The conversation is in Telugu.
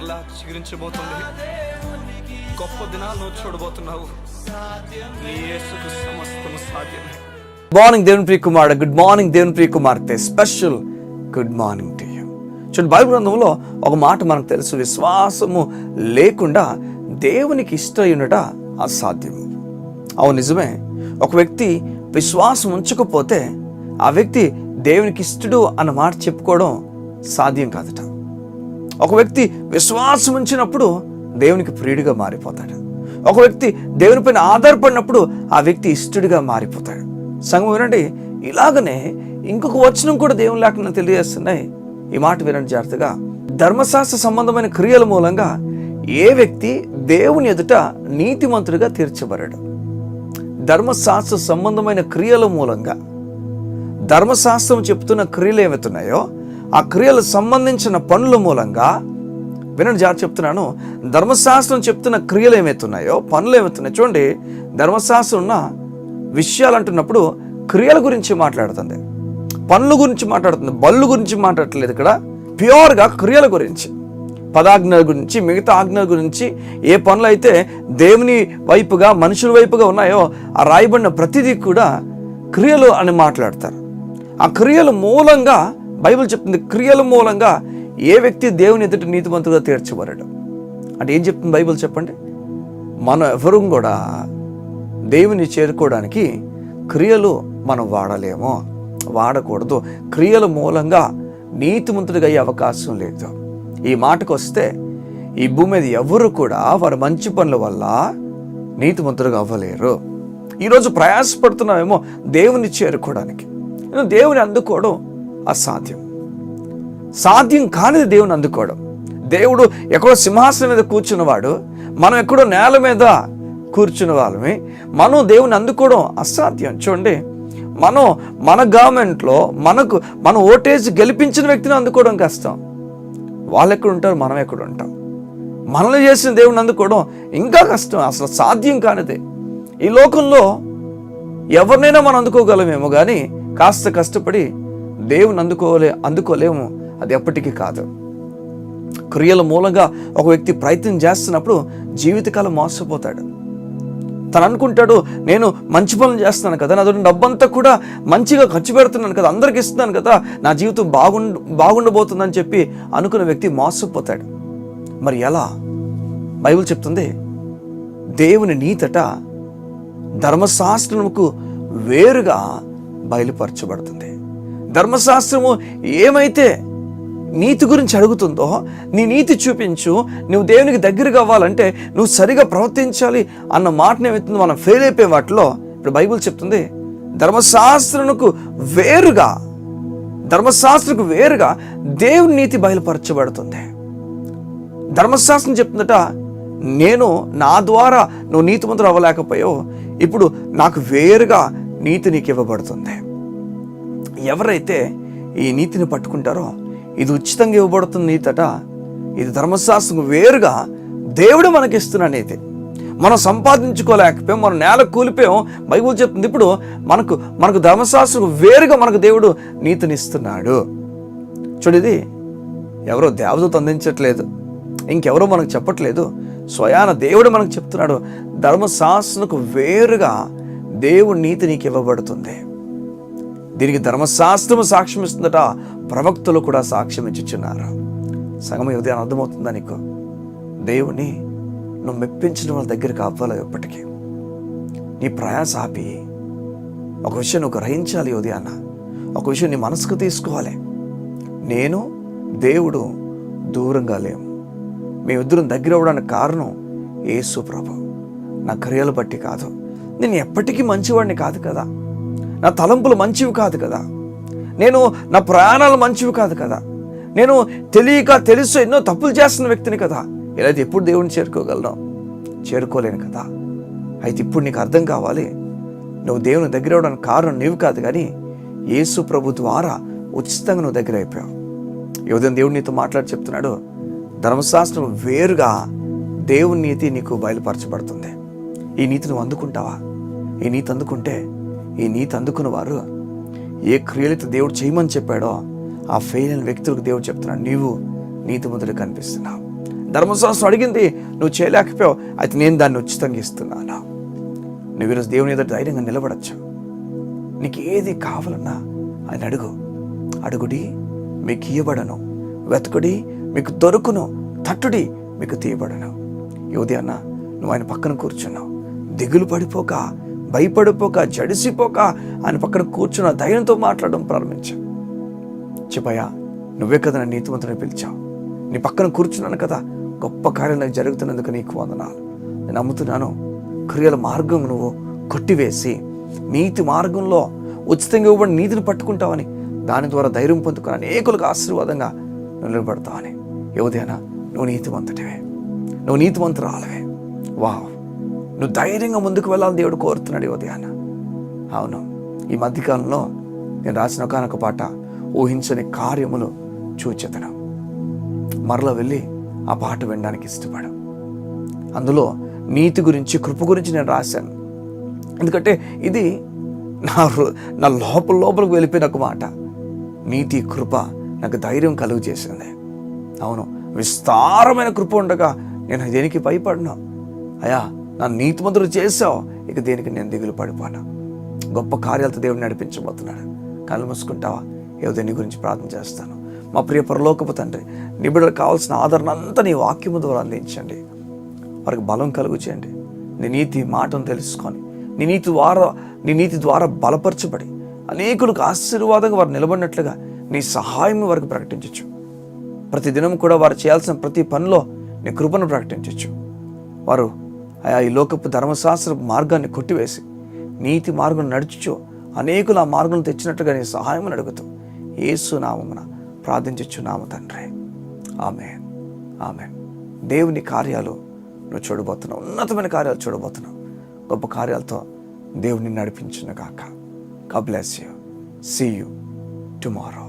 మరలా చిగురించబోతుంది. గొప్ప దినాలను చూడబోతున్నావు. నీ యేసుకు సమస్తము సాధ్యమే. మార్నింగ్ దేవుని ప్రియ కుమారుడు, గుడ్ మార్నింగ్ దేవుని ప్రియ కుమార్తె, special good morning to you. చూడండి, బైబిల్ గ్రంథంలో ఒక మాట మనకు తెలుసు, విశ్వాసము లేకుండా దేవునికి ఇష్టయునుట అసాధ్యము. అవును, నిజమే. ఒక వ్యక్తి విశ్వాసం ఉంచకపోతే ఆ వ్యక్తి దేవునికి ఇష్టడు అన్న మాట చెప్పుకోవడం సాధ్యం కాదట. ఒక వ్యక్తి విశ్వాసం ఉంచినప్పుడు దేవునికి ప్రియుడిగా మారిపోతాడు. ఒక వ్యక్తి దేవునిపైన ఆధారపడినప్పుడు ఆ వ్యక్తి ఇష్టడిగా మారిపోతాడు. సంగం వినండి, ఇలాగనే ఇంకొక వచనం కూడా దేవుని లేఖనం తెలియజేస్తున్నాయి. ఈ మాట వినండి జాగ్రత్తగా. ధర్మశాస్త్ర సంబంధమైన క్రియల మూలంగా ఏ వ్యక్తి దేవుని ఎదుట నీతిమంతుడిగా తీర్చబడడు. ధర్మశాస్త్ర సంబంధమైన క్రియల మూలంగా, ధర్మశాస్త్రం చెప్తున్న క్రియలు ఏమవుతున్నాయో ఆ క్రియలకు సంబంధించిన పనుల మూలంగా, వినండి జాగ్రత్త చెప్తున్నాను, ధర్మశాస్త్రం చెప్తున్న క్రియలు ఏమవుతున్నాయో పనులు ఏమవుతున్నాయో చూడండి. ధర్మశాస్త్రం ఉన్న విషయాలు అంటున్నప్పుడు క్రియల గురించి మాట్లాడుతుంది, పనుల గురించి మాట్లాడుతుంది, బళ్ళు గురించి మాట్లాడట్లేదు. ఇక్కడ ప్యూర్గా క్రియల గురించి, పదాజ్ఞల గురించి, మిగతా ఆజ్ఞల గురించి, ఏ పనులు అయితే దేవుని వైపుగా మనుషుల వైపుగా ఉన్నాయో ఆ రాయబడిన ప్రతిదీ కూడా క్రియలు అని మాట్లాడతారు. ఆ క్రియల మూలంగా బైబిల్ చెప్తుంది, క్రియల మూలంగా ఏ వ్యక్తి దేవుని ఎదుట నీతిమంతుడుగా తీర్చబడడు. అంటే ఏం చెప్తుంది బైబిల్ చెప్పండి? మనం ఎవరు కూడా దేవుని చేరుకోవడానికి క్రియలు మనం వాడలేమో, వాడకూడదు. క్రియల మూలంగా నీతిమంతుడిగా అయ్యే అవకాశం లేదు. ఈ మాటకు వస్తే ఈ భూమి మీద ఎవరు కూడా వారి మంచి పనుల వల్ల నీతిమంతులుగా అవ్వలేరు. ఈరోజు ప్రయాసపడుతున్నామేమో దేవుని చేరుకోవడానికి, దేవుని అందుకోవడం అసాధ్యం. సాధ్యం కానిది దేవుని అందుకోవడం. దేవుడు ఎక్కడో సింహాసనం మీద కూర్చున్నవాడు, మనం ఎక్కడో నేల మీద కూర్చున్న వాళ్ళమే. మనం దేవుని అందుకోవడం అసాధ్యం. చూడండి, మన గవర్నమెంట్లో మన ఓటేజ్ గెలిపించిన వ్యక్తిని అందుకోవడం కష్టం. వాళ్ళు ఎక్కడ ఉంటారు, మనం ఎక్కడ ఉంటాం. మనల్ని చేసిన దేవుని అందుకోవడం ఇంకా కష్టం, అసలు సాధ్యం కానిదే. ఈ లోకంలో ఎవరినైనా మనం అందుకోగలమేమో కానీ కాస్త కష్టపడి దేవుని అందుకోలేము. అది ఎప్పటికీ కాదు. క్రియల మూలంగా ఒక వ్యక్తి ప్రయత్నం చేస్తున్నప్పుడు జీవితకాలం మోసపోతాడు. తను అనుకుంటాడు, నేను మంచి పనులు చేస్తున్నాను కదా, నా డబ్బంతా కూడా మంచిగా ఖర్చు పెడుతున్నాను కదా, అందరికి ఇస్తున్నాను కదా, నా జీవితం బాగుండబోతుందని చెప్పి అనుకున్న వ్యక్తి మోసపోతాడు. మరి ఎలా? బైబిల్ చెప్తుంది, దేవుని నీతట ధర్మశాస్త్రముకు వేరుగా బయలుపరచబడుతుంది. ధర్మశాస్త్రము ఏమైతే నీతి గురించి అడుగుతుందో, నీ నీతి చూపించు, నువ్వు దేవునికి దగ్గరగా అవ్వాలంటే నువ్వు సరిగా ప్రవర్తించాలి అన్న మాటను ఏమవుతుంది, మనం ఫెయిల్ అయిపోయే వాటిలో ఇప్పుడు బైబిల్ చెప్తుంది, ధర్మశాస్త్రముకు వేరుగా దేవుని నీతి బయలుపరచబడుతుంది. ధర్మశాస్త్రం చెప్తుందట, నేను నా ద్వారా నువ్వు నీతిమంతుడు అవ్వలేకపోయావు, ఇప్పుడు నాకు వేరుగా నీతి నీకు ఇవ్వబడుతుంది. ఎవరైతే ఈ నీతిని పట్టుకుంటారో, ఇది ఉచితంగా ఇవ్వబడుతుంది నీతట, ఇది ధర్మశాస్త్రం వేరుగా దేవుడు మనకిస్తున్న నీతి. మనం సంపాదించుకోలేకపోయాం, మనం నేల కూలిపోయాం. బైబిల్ చెప్తుంది, ఇప్పుడు మనకు ధర్మశాస్త్రం వేరుగా మనకు దేవుడు నీతిని ఇస్తున్నాడు. చూడది, ఎవరో దేవదూత అందించట్లేదు, ఇంకెవరో మనకు చెప్పట్లేదు, స్వయాన దేవుడు మనకు చెప్తున్నాడు, ధర్మశాస్త్రకు వేరుగా దేవుడి నీతి నీకు ఇవ్వబడుతుంది. దీనికి ధర్మశాస్త్రము సాక్ష్యం ఇస్తుందట, ప్రవక్తలు కూడా సాక్ష్యం ఇచ్చుచున్నారు. సంగమ ఉదయం అర్థమవుతుందా నీకు? దేవుని నువ్వు మెప్పించిన వాళ్ళ దగ్గరికి అవ్వాలి. ఎప్పటికీ నీ ప్రయాస ఆపి ఒక విషయం నువ్వు గ్రహించాలి. ఉదయాన్న ఒక విషయం నీ మనసుకు తీసుకోవాలి. నేను దేవుడు దూరంగా లేము. మేమిద్దరం దగ్గర అవ్వడానికి కారణం యేసు ప్రభు. నా క్రియలు బట్టి కాదు, నేను ఎప్పటికీ మంచివాడిని కాదు కదా, నా తలంపులు మంచివి కాదు కదా, నా ప్రయాణాలు మంచివి కాదు కదా, నేను తెలుసు ఎన్నో తప్పులు చేస్తున్న వ్యక్తిని కదా. ఇలా ఎప్పుడు దేవుడిని చేరుకోలేను కదా. అయితే ఇప్పుడు నీకు అర్థం కావాలి, నువ్వు దేవుని దగ్గర అవడానికి కారణం నీవు కాదు కానీ యేసు ప్రభు ద్వారా ఉచితంగా నువ్వు దగ్గర అయిపోయావు. ఈ ఉదయం దేవుడు నీతో మాట్లాడి చెప్తున్నాడు, ధర్మశాస్త్రం వేరుగా దేవుని నీతి నీకు బయలుపరచబడుతుంది. ఈ నీతి నువ్వు అందుకుంటావా? ఈ నీతి అందుకుంటే, ఈ నీతి అందుకున్న వారు ఏ క్రియలైతే దేవుడు చేయమని చెప్పాడో ఆ ఫెయిల్ అయిన వ్యక్తులకు దేవుడు చెప్తున్నాడు, నీవు నీతిమంతుడిగా కనిపిస్తున్నావు. ధర్మశాస్త్రం అడిగింది నువ్వు చేయలేకపోయావు, అయితే నేను దాన్ని ఉచితంగా ఇస్తున్నాను. నువ్వు ఈరోజు దేవుని ఎదుట ధైర్యంగా నిలబడచ్చు. నీకు ఏది కావాలన్నా ఆయన అడుగుడి మీకు ఇవ్వబడను, వెతుకుడి మీకు దొరుకును, తట్టుడి మీకు తీయబడను. ఈ ఉదయాన్న నువ్వు ఆయన పక్కన కూర్చున్నావు, దిగులు పడిపోక, భయపడిపోక, జడిసిపోక ఆయన పక్కన కూర్చున్న ధైర్యంతో మాట్లాడడం ప్రారంభించా. చెప్పయ్యా, నువ్వే కదా నన్ను నీతిమంతుని పిలిచావు, నీ పక్కన కూర్చున్నాను కదా, గొప్ప కార్యం నాకు జరుగుతున్నందుకు నీకు వందనాలు. నేను నమ్ముతున్నాను, క్రియల మార్గం నువ్వు కొట్టివేసి నీతి మార్గంలో ఉచితంగా ఇవ్వబడిన నీతిని పట్టుకుంటావని, దాని ద్వారా ధైర్యం పొందుకుని అనేకులకు ఆశీర్వాదంగా నువ్వు నిలబడతావని. యువదేనా నువ్వు నీతిమంతుడివే, నువ్వు నీతిమంతురాలవే. వావ్, నువ్వు ధైర్యంగా ముందుకు వెళ్ళాలని దేవుడు కోరుతున్నాడు యువదేనా. అవును, ఈ మధ్యకాలంలో నేను రాసిన ఒకనొక పాట, ఊహించని కార్యములు చూచెదను. మరలా వెళ్ళి ఆ పాట వినడానికి ఇష్టపడు. అందులో నీతి గురించి, కృప గురించి నేను రాశాను. ఎందుకంటే ఇది నా లోపలికి వెళ్ళిపోయిన ఒక మాట. నీతి, కృప నాకు ధైర్యం కలుగు చేసింది. అవును, విస్తారమైన కృప ఉండగా నేను దేనికి భయపడినా, అయ్యా నా నీతిమంతుడు చేసావు, ఇక దేనికి నేను దిగులు పడిపోనా. గొప్ప కార్యాలతో దేవుడు నడిపించబోతున్నాడు. కళ్ళు మూసుకుంటావా? ఏదో నీ గురించి ప్రార్థన చేస్తాను. మా ప్రియ పరలోకపు తండ్రి, నీ బిడ్డలకు కావాల్సిన ఆదరణ అంతా నీ వాక్యము ద్వారా అందించండి. వారికి బలం కలుగు చేయండి. నీ నీతి మాటను తెలుసుకొని నీ నీతి ద్వారా బలపరచబడి అనేకులకు ఆశీర్వాదంగా వారు నిలబడినట్లుగా నీ సహాయం వారికి ప్రకటించవచ్చు. ప్రతిదినం కూడా వారు చేయాల్సిన ప్రతి పనిలో నీ కృపను ప్రకటించవచ్చు. వారు ఈ లోకపు ధర్మశాస్త్ర మార్గాన్ని కొట్టివేసి నీతి మార్గం నడుచుచు అనేకులు ఆ మార్గం తెచ్చినట్లుగా నీ సహాయం అడుగుతూ యేసు నామమున ప్రార్థించుచున్నాము తండ్రి. ఆమేన్, ఆమేన్. దేవుని కార్యాలు నువ్వు చూడబోతున్నావు, ఉన్నతమైన కార్యాలు చూడబోతున్నావు. గొప్ప కార్యాలతో దేవుని నడిపించును గాక. God bless you. See you tomorrow.